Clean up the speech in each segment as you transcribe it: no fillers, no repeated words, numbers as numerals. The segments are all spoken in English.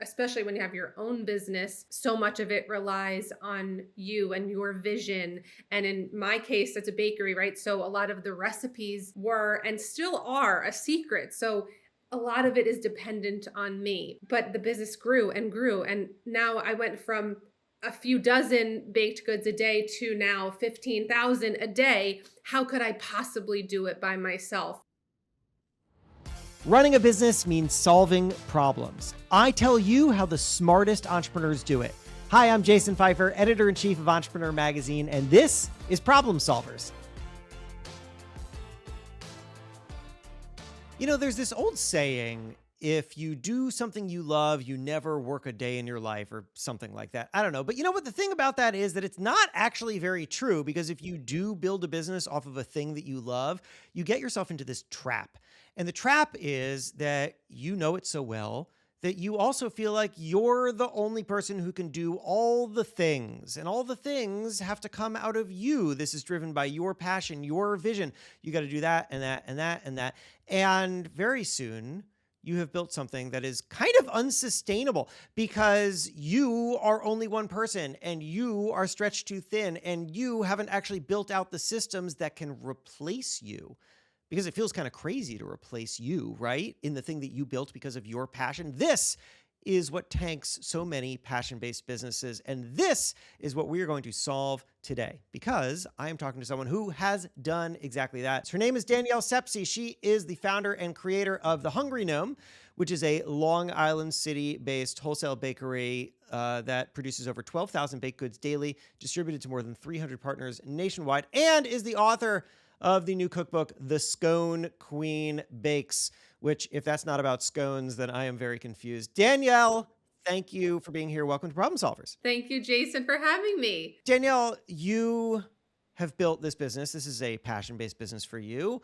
especially when you have your own business, so much of it relies on you and your vision. And in my case, it's a bakery, right? So a lot of the recipes were and still are a secret. So a lot of it is dependent on me. But the business grew and grew. And now I went from a few dozen baked goods a day to now 15,000 a day. How could I possibly do it by myself? Running a business means solving problems. I tell you how the smartest entrepreneurs do it. Hi, I'm Jason Feifer, editor-in-chief of Entrepreneur Magazine, and this is Problem Solvers. You know, there's this old saying, if you do something you love, you never work a day in your life, or something like that. I don't know. But you know what? The thing about that is that it's not actually very true, because if you do build a business off of a thing that you love, you get yourself into this trap. And the trap is that you know it so well that you also feel like you're the only person who can do all the things, and all the things have to come out of you. This is driven by your passion, your vision. You got to do that and that and that and that. And very soon you have built something that is kind of unsustainable, because you are only one person and you are stretched too thin, and you haven't actually built out the systems that can replace you. Because it feels kind of crazy to replace you, right? In the thing that you built because of your passion. This is what tanks so many passion-based businesses. And this is what we are going to solve today, because I am talking to someone who has done exactly that. Her name is Danielle Sepsy. She is the founder and creator of the Hungry Gnome, which is a Long Island City-based wholesale bakery that produces over 12,000 baked goods daily, distributed to more than 300 partners nationwide, and is the author of the new cookbook, The Scone Queen Bakes, which, if that's not about scones, then I am very confused. Danielle, thank you for being here. Welcome to Problem Solvers. Thank you, Jason, for having me. Danielle, you have built this business. This is a passion-based business for you.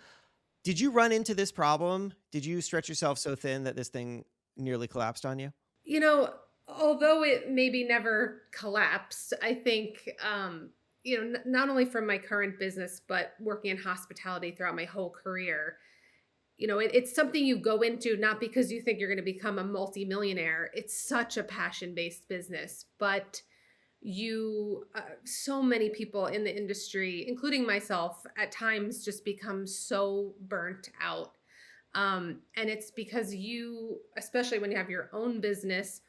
Did you run into this problem? Did you stretch yourself so thin that this thing nearly collapsed on you? You know, although it maybe never collapsed, I think, not only from my current business, but working in hospitality throughout my whole career, it's something you go into not because you think you're going to become a multimillionaire. It's such a passion-based business, but so many people in the industry, including myself, at times just become so burnt out. And it's because especially when you have your own business,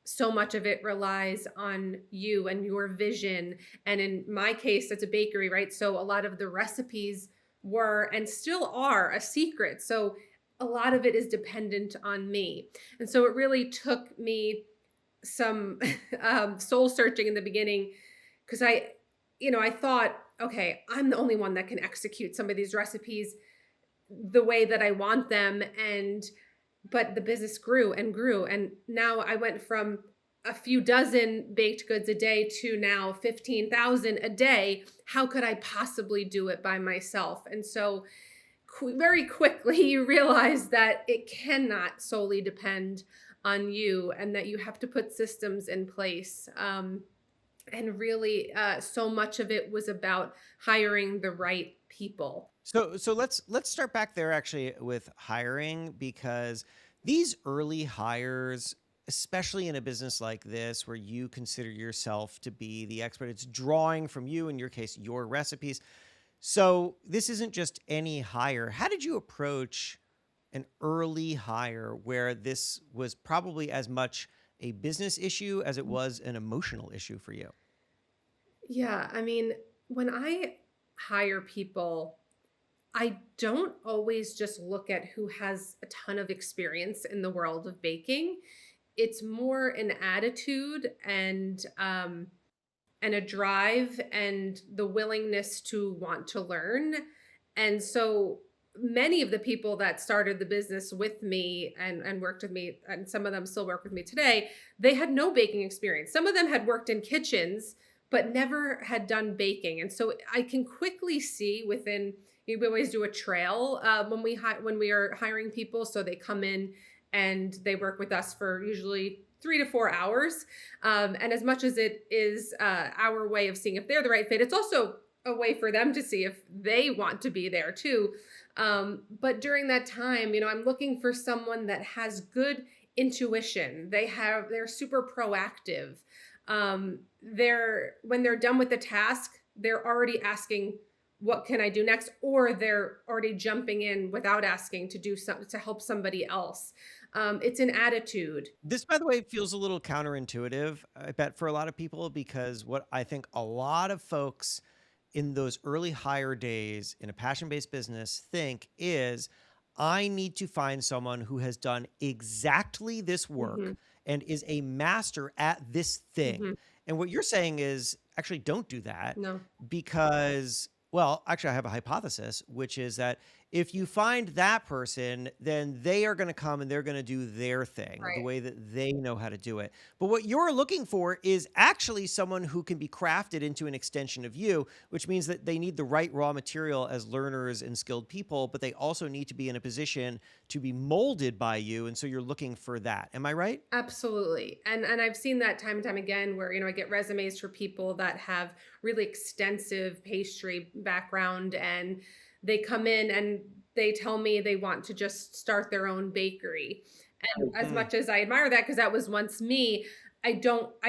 so much of it relies on you and your vision. And in my case, it's a bakery, right? So a lot of the recipes were and still are a secret. So a lot of it is dependent on me. And so it really took me some soul searching in the beginning, because I thought, okay, I'm the only one that can execute some of these recipes the way that I want them. But the business grew and grew. And now I went from a few dozen baked goods a day to now 15,000 a day. How could I possibly do it by myself? And so very quickly you realize that it cannot solely depend on you, and that you have to put systems in place. And really, so much of it was about hiring the right people. So let's start back there actually with hiring, because these early hires, especially in a business like this where you consider yourself to be the expert, it's drawing from you, in your case, your recipes. So this isn't just any hire. How did you approach an early hire where this was probably as much a business issue as it was an emotional issue for you? Yeah, I mean, when I hire people, I don't always just look at who has a ton of experience in the world of baking. It's more an attitude and a drive and the willingness to want to learn. And so many of the people that started the business with me and worked with me, and some of them still work with me today, they had no baking experience. Some of them had worked in kitchens, but never had done baking. And so I can quickly see we always do a trail when we are hiring people. So they come in and they work with us for usually 3 to 4 hours. And as much as it is our way of seeing if they're the right fit, it's also a way for them to see if they want to be there too. But during that time, I'm looking for someone that has good intuition. They're super proactive. They're when they're done with the task, they're already asking, what can I do next? Or they're already jumping in without asking to do something to help somebody else. It's an attitude. This, by the way, feels a little counterintuitive, I bet, for a lot of people, because what I think a lot of folks in those early hire days in a passion based business think is, I need to find someone who has done exactly this Hmm. work and is a master at this thing. Hmm. And what you're saying is actually don't do that No, because, well, actually, I have a hypothesis, which is that if you find that person, then they are going to come and they're going to do their thing the right. way that they know how to do it. But what you're looking for is actually someone who can be crafted into an extension of you, which means that they need the right raw material as learners and skilled people, but they also need to be in a position to be molded by you. And so you're looking for that. Am I right? Absolutely. And I've seen that time and time again where, I get resumes for people that have really extensive pastry background, and they come in and they tell me they want to just start their own bakery. And as Mm. much as I admire that, because that was once me, I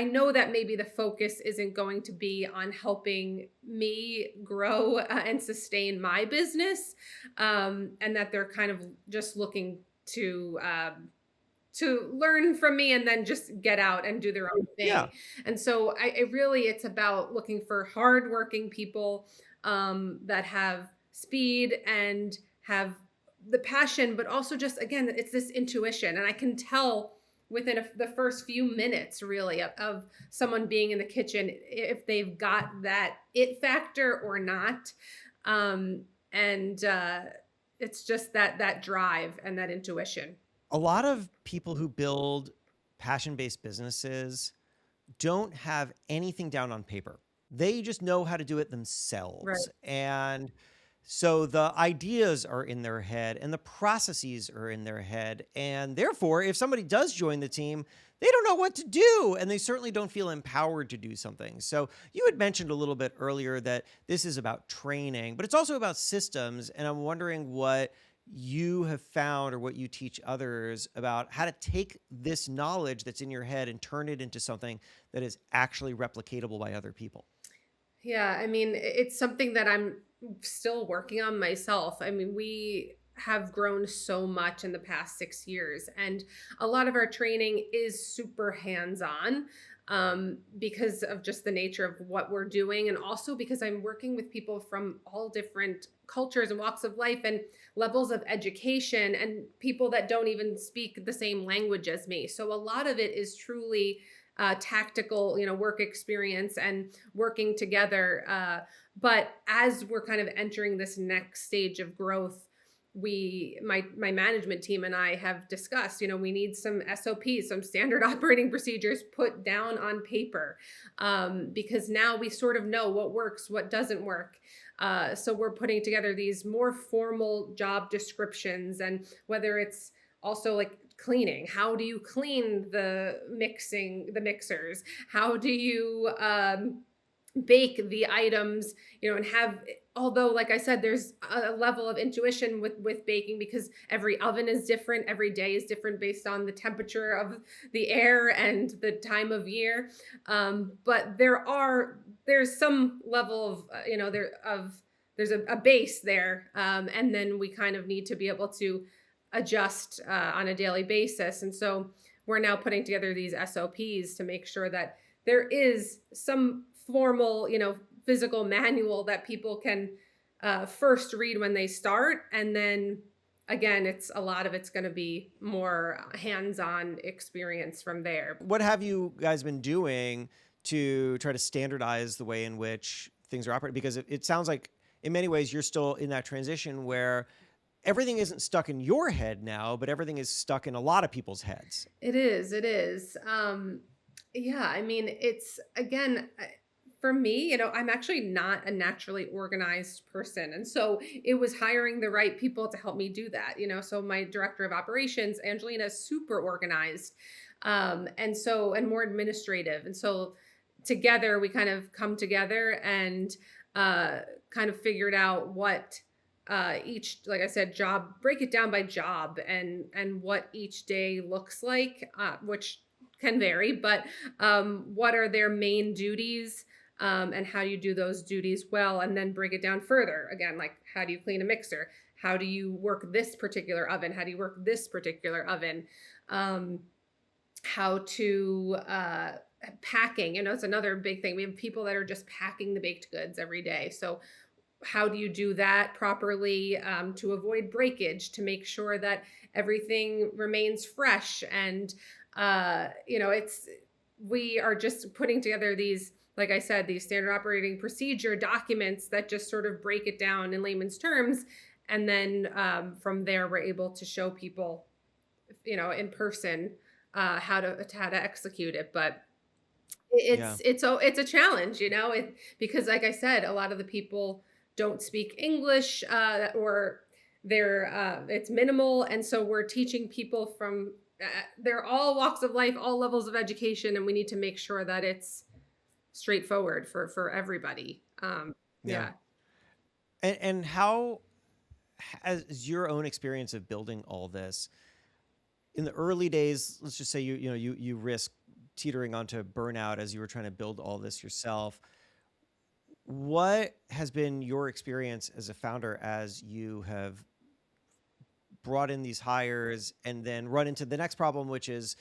know that maybe the focus isn't going to be on helping me grow and sustain my business. And that they're kind of just looking to learn from me and then just get out and do their own Yeah. thing. And so I really, it's about looking for hardworking people that have speed and have the passion, but also just, again, it's this intuition. And I can tell within the first few minutes, really, of someone being in the kitchen if they've got that it factor or not. And It's just that drive and that intuition. A lot of people who build passion based businesses don't have anything down on paper. They just know how to do it Right. themselves. And so the ideas are in their head and the processes are in their head. And therefore, if somebody does join the team, they don't know what to do. And they certainly don't feel empowered to do something. So you had mentioned a little bit earlier that this is about training, but it's also about systems. And I'm wondering what you have found or what you teach others about how to take this knowledge that's in your head and turn it into something that is actually replicatable by other people. Yeah, I mean, it's something that I'm still working on myself. I mean, we have grown so much in the past 6 years, and a lot of our training is super hands-on because of just the nature of what we're doing, and also because I'm working with people from all different cultures and walks of life and levels of education, and people that don't even speak the same language as me. So a lot of it is truly tactical, work experience and working together. But as we're kind of entering this next stage of growth, my management team and I have discussed, we need some SOPs, some standard operating procedures put down on paper, because now we sort of know what works, what doesn't work. So we're putting together these more formal job descriptions, and whether it's also like cleaning, how do you clean the mixers, how do you bake the items, and have, although like I said, there's a level of intuition with baking, because every oven is different, every day is different based on the temperature of the air and the time of year. But there's some level of there's a base there, and then we kind of need to be able to adjust on a daily basis. And so we're now putting together these SOPs to make sure that there is some formal, physical manual that people can first read when they start. And then again, a lot of it's going to be more hands-on experience from there. What have you guys been doing to try to standardize the way in which things are operating? Because it sounds like in many ways you're still in that transition where everything isn't stuck in your head now, but everything is stuck in a lot of people's heads. It is. Yeah, I mean, it's again, for me, I'm actually not a naturally organized person. And so it was hiring the right people to help me do that. So my director of operations, Angelina, is super organized. And more administrative. And so together we kind of come together and kind of figured out what each, like I said, job, break it down by job and what each day looks like, which can vary, but what are their main duties, and how do you do those duties well, and then break it down further. Again, like how do you clean a mixer? How do you work this particular oven? How do you work this particular oven? Um, how to packing, it's another big thing. We have people that are just packing the baked goods every day. So how do you do that properly, to avoid breakage, to make sure that everything remains fresh? And it's we are just putting together these, like I said, these standard operating procedure documents that just sort of break it down in layman's terms, and then from there we're able to show people, in person, how to execute it. But Yeah. it's a challenge, because like I said, a lot of the people don't speak English, or it's minimal, and so we're teaching people from, they're all walks of life, all levels of education, and we need to make sure that it's straightforward for everybody. Yeah. Yeah. And how has your own experience of building all this in the early days, let's just say you risk teetering onto burnout as you were trying to build all this yourself. What has been your experience as a founder as you have brought in these hires and then run into the next problem, which is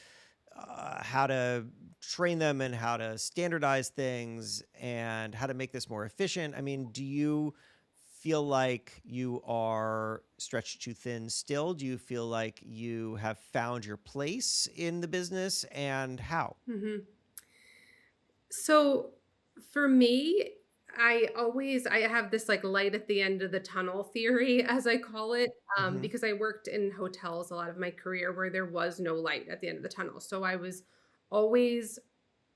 how to train them and how to standardize things and how to make this more efficient? I mean, do you feel like you are stretched too thin still? Do you feel like you have found your place in the business, and how? Hmm. So for me, I have this like light at the end of the tunnel theory, as I call it, Hmm. because I worked in hotels a lot of my career where there was no light at the end of the tunnel. So I was always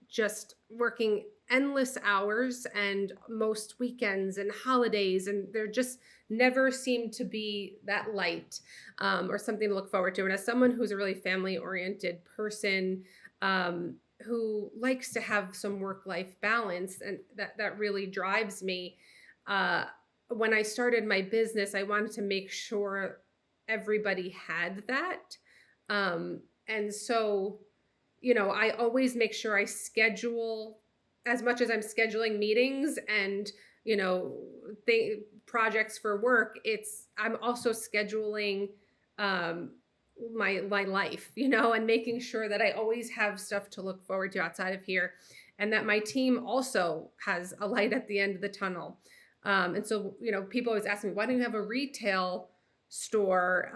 just working endless hours and most weekends and holidays, and there just never seemed to be that light, or something to look forward to. And as someone who's a really family oriented person, who likes to have some work life balance, and that really drives me, uh, when I started my business, I wanted to make sure everybody had that. And so, I always make sure I schedule, as much as I'm scheduling meetings and, projects for work, I'm also scheduling, um, my life, and making sure that I always have stuff to look forward to outside of here, and that my team also has a light at the end of the tunnel. And so, people always ask me, why don't you have a retail store?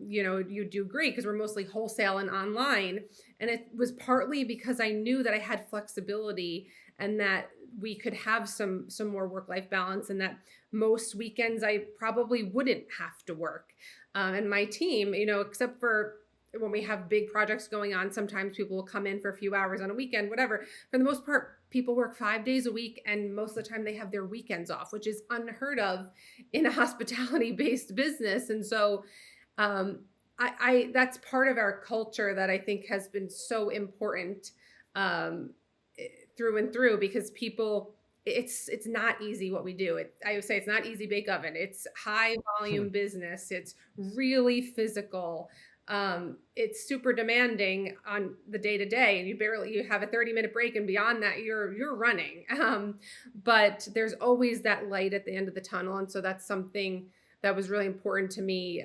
You do great because we're mostly wholesale and online. And it was partly because I knew that I had flexibility, and that we could have some more work life balance, and that most weekends I probably wouldn't have to work. And my team, except for when we have big projects going on, sometimes people will come in for a few hours on a weekend, whatever. For the most part, people work 5 days a week, and most of the time they have their weekends off, which is unheard of in a hospitality based business. And so, um, that's part of our culture that I think has been so important, um, through and through, because people, it's not easy what we do. I would say it's not easy bake oven. It's high volume business. It's really physical. It's super demanding on the day to day, and you have a 30-minute break, and beyond that you're running. But there's always that light at the end of the tunnel, and so that's something that was really important to me,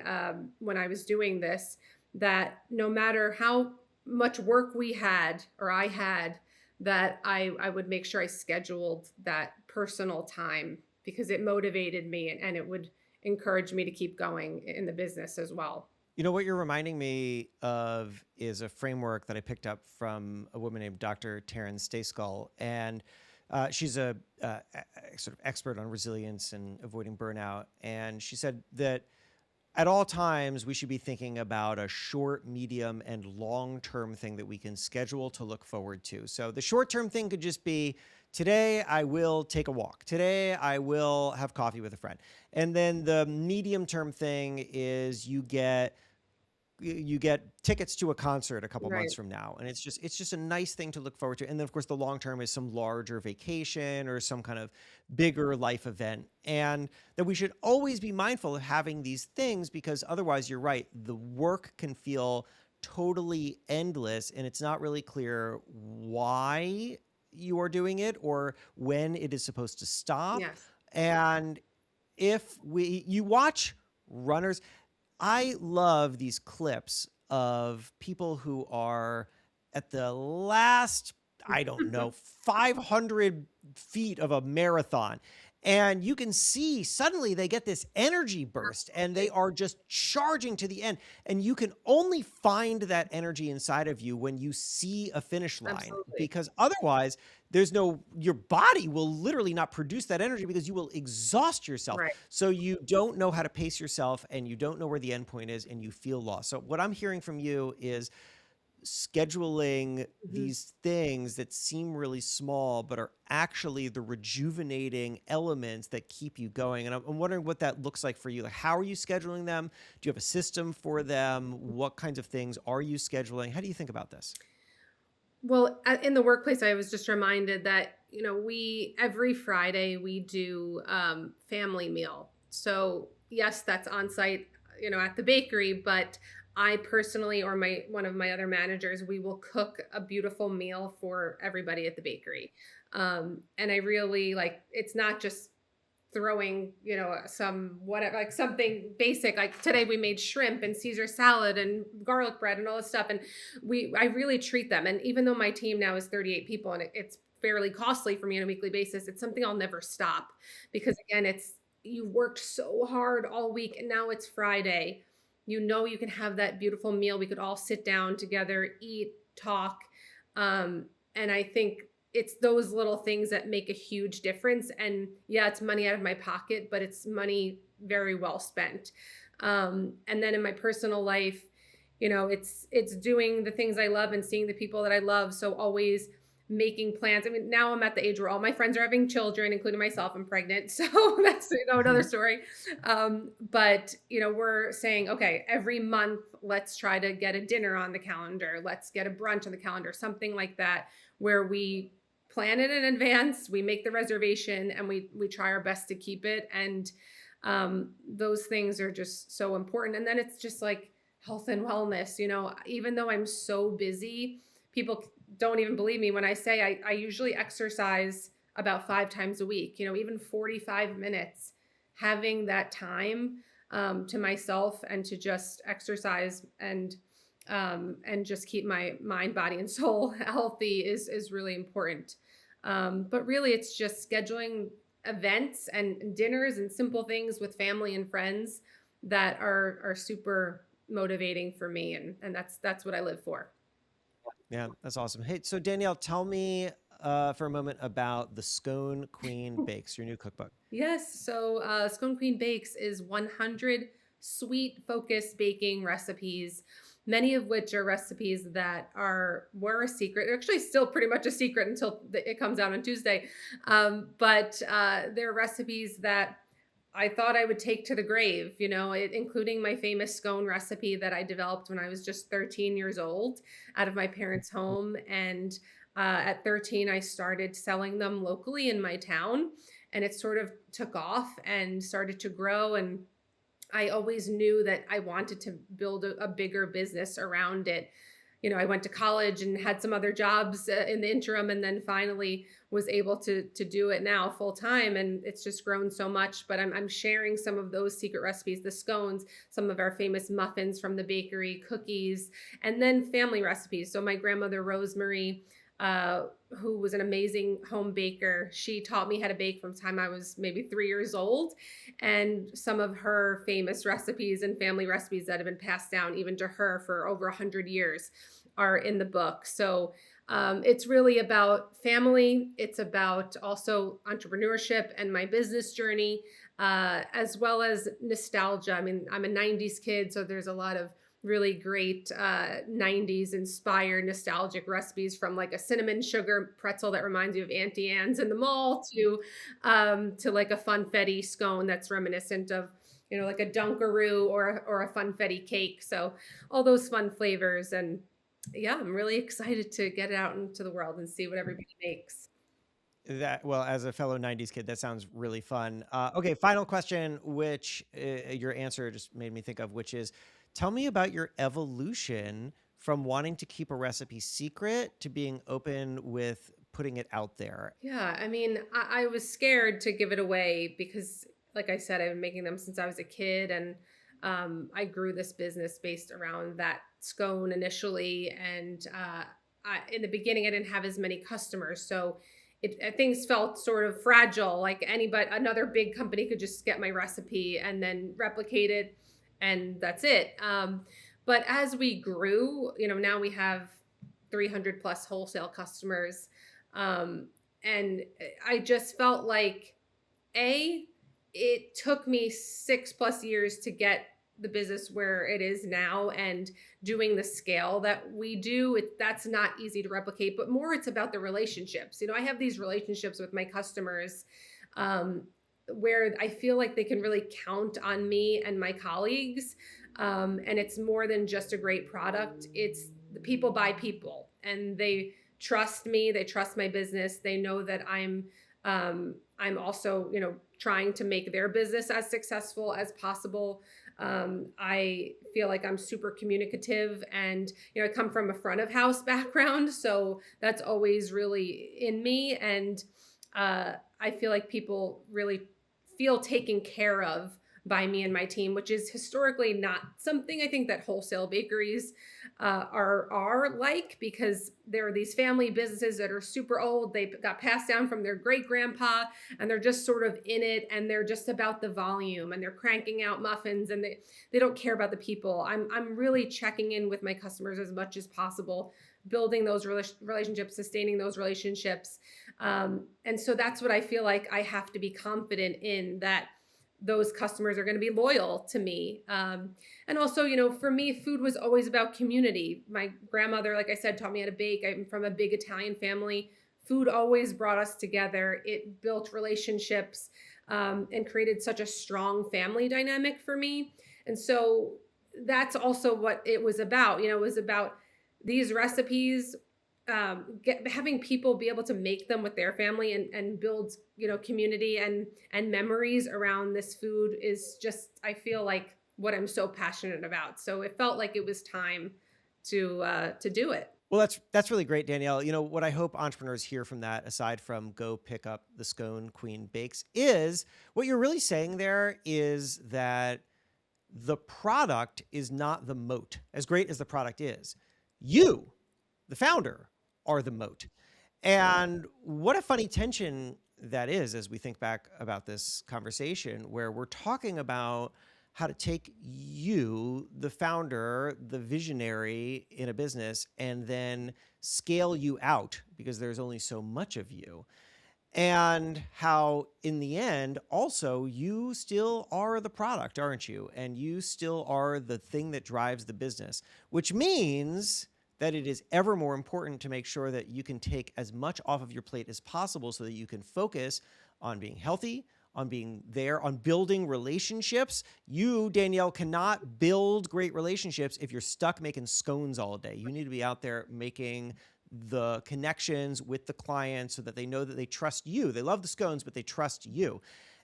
when I was doing this. That no matter how much work we had, or I had, that I would make sure I scheduled that personal time, because it motivated me, and it would encourage me to keep going in the business as well. You know what you're reminding me of is a framework that I picked up from a woman named Dr. Taryn Stayskull, and she's a sort of expert on resilience and avoiding burnout. And she said that at all times we should be thinking about a short, medium, and long-term thing that we can schedule to look forward to. So the short-term thing could just be, today I will take a walk. Today I will have coffee with a friend. And then the medium-term thing is you get you get tickets to a concert a couple months Right. from now, and it's just a nice thing to look forward to. And then of course the long term is some larger vacation or some kind of bigger life event, and that we should always be mindful of having these things, because otherwise, you're right, the work can feel totally endless, and it's not really clear why you are doing it or when it is supposed to stop. Yes. And if we you watch runners, I love these clips of people who are at the last, I don't know, 500 feet of a marathon. And you can see suddenly they get this energy burst and they Absolutely. are just charging to the end. And you can only find that energy inside of you when you see a finish line, Absolutely. because otherwise, your body will literally not produce that energy because you will exhaust yourself. Right. So you don't know how to pace yourself and you don't know where the end point is and you feel lost. So what I'm hearing from you is scheduling Mhm. these things that seem really small but are actually the rejuvenating elements that keep you going. And I'm wondering what that looks like for you. Like, how are you scheduling them? Do you have a system for them? What kinds of things are you scheduling? How do you think about this? Well, in the workplace, I was just reminded that, we every Friday we do family meal. So yes, that's on site, at the bakery, but I personally or my one of my other managers, we will cook a beautiful meal for everybody at the bakery. And I really like, it's not just throwing, some whatever, like something basic. Like today we made shrimp and Caesar salad and garlic bread and all this stuff. And I really treat them. And even though my team now is 38 people and it's fairly costly for me on a weekly basis, it's something I'll never stop because again, you worked so hard all week and now it's Friday. You can have that beautiful meal. We could all sit down together, eat, talk. And I think it's those little things that make a huge difference. And yeah, it's money out of my pocket, but it's money very well spent. And then in my personal life, it's doing the things I love and seeing the people that I love. So always making plans. I mean, now I'm at the age where all my friends are having children, including myself. I'm pregnant, so that's another Mhm. story. But we're saying, okay, every month, let's try to get a dinner on the calendar. Let's get a brunch on the calendar, something like that, where we plan it in advance, we make the reservation, and we try our best to keep it. And those things are just so important. And then it's just like health and wellness. Even though I'm so busy, people don't even believe me when I say I usually exercise about 5 times a week. Even 45 minutes, having that time to myself and to just exercise and just keep my mind, body, and soul healthy is really important. But really, it's just scheduling events and dinners and simple things with family and friends that are super motivating for me, and that's what I live for. Yeah, that's awesome. Hey, so Danielle, tell me for a moment about the Scone Queen Bakes, your new cookbook. Yes. So, Scone Queen Bakes is 100 sweet focused baking recipes, many of which are recipes that were a secret. They're actually still pretty much a secret until it comes out on Tuesday. But they're recipes that I thought I would take to the grave, including my famous scone recipe that I developed when I was just 13 years old out of my parents' home. And at 13, I started selling them locally in my town, and it sort of took off and started to grow. And I always knew that I wanted to build a bigger business around it. I went to college and had some other jobs in the interim, and then finally was able to do it now full time. And it's just grown so much. But I'm sharing some of those secret recipes, the scones, some of our famous muffins from the bakery, cookies, and then family recipes. So my grandmother Rosemary, uh, who was an amazing home baker, she taught me how to bake from the time I was maybe 3 years old. And some of her famous recipes and family recipes that have been passed down even to her for over 100 years are in the book. So it's really about family. It's about also entrepreneurship and my business journey, as well as nostalgia. I mean, I'm a 90s kid, so there's a lot of really great 90s inspired nostalgic recipes, from like a cinnamon sugar pretzel that reminds you of Auntie Anne's in the mall to like a funfetti scone that's reminiscent of like a Dunkaroo or a funfetti cake. So all those fun flavors. And yeah, I'm really excited to get it out into the world and see what everybody makes. That well, as a fellow '90s kid, that sounds really fun. Okay, final question, which your answer just made me think of, which is, tell me about your evolution from wanting to keep a recipe secret to being open with putting it out there. Yeah, I mean, I was scared to give it away because, like I said, I've been making them since I was a kid, and I grew this business based around that scone initially. And in the beginning, I didn't have as many customers, so things felt sort of fragile. Like anybody, another big company could just get my recipe and then replicate it, and that's it. But as we grew, now we have 300 plus wholesale customers. Um, and I just felt like, A, it took me 6 plus years to get the business where it is now and doing the scale that we do. That's not easy to replicate, but more it's about the relationships. I have these relationships with my customers, um, where I feel like they can really count on me and my colleagues. And it's more than just a great product. It's the people buy people, and they trust me. They trust my business. They know that I'm also, trying to make their business as successful as possible. I feel like I'm super communicative, and I come from a front of house background, so that's always really in me. And I feel like people really feel taken care of by me and my team, which is historically not something I think that wholesale bakeries are like, because there are these family businesses that are super old. They got passed down from their great grandpa, and they're just sort of in it, and they're just about the volume, and they're cranking out muffins, and they don't care about the people. I'm really checking in with my customers as much as possible, building those relationships, sustaining those relationships. And so that's what I feel like I have to be confident in, that those customers are going to be loyal to me. And also, for me, food was always about community. My grandmother, like I said, taught me how to bake. I'm from a big Italian family. Food always brought us together. It built relationships, and created such a strong family dynamic for me. And so that's also what it was about. It was about these recipes, having people be able to make them with their family, and build community and memories around this food is just, I feel like, what I'm so passionate about. So it felt like it was time to do it. Well, that's really great, Danielle. What I hope entrepreneurs hear from that, aside from go pick up the Scone Queen Bakes, is what you're really saying there is that the product is not the moat, as great as the product is. You, the founder, are the moat. And what a funny tension that is as we think back about this conversation, where we're talking about how to take you, the founder, the visionary in a business, and then scale you out because there's only so much of you. And how, in the end, also, you still are the product, aren't you? And you still are the thing that drives the business, which means that it is ever more important to make sure that you can take as much off of your plate as possible so that you can focus on being healthy, on being there, on building relationships. You, Danielle, cannot build great relationships if you're stuck making scones all day. You need to be out there making the connections with the clients so that they know that they trust you. They love the scones, but they trust you.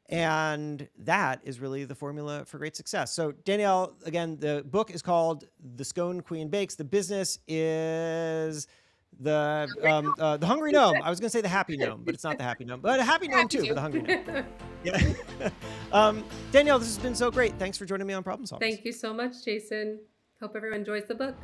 And that is really the formula for great success. So Danielle, again, the book is called The Scone Queen Bakes. The business is the Hungry Gnome. I was going to say the Happy Gnome, but it's not the Happy Gnome, but a Happy Gnome too, but the Hungry Gnome. Yeah. Danielle, this has been so great. Thanks for joining me on Problem Solvers. Thank you so much, Jason. Hope everyone enjoys the book.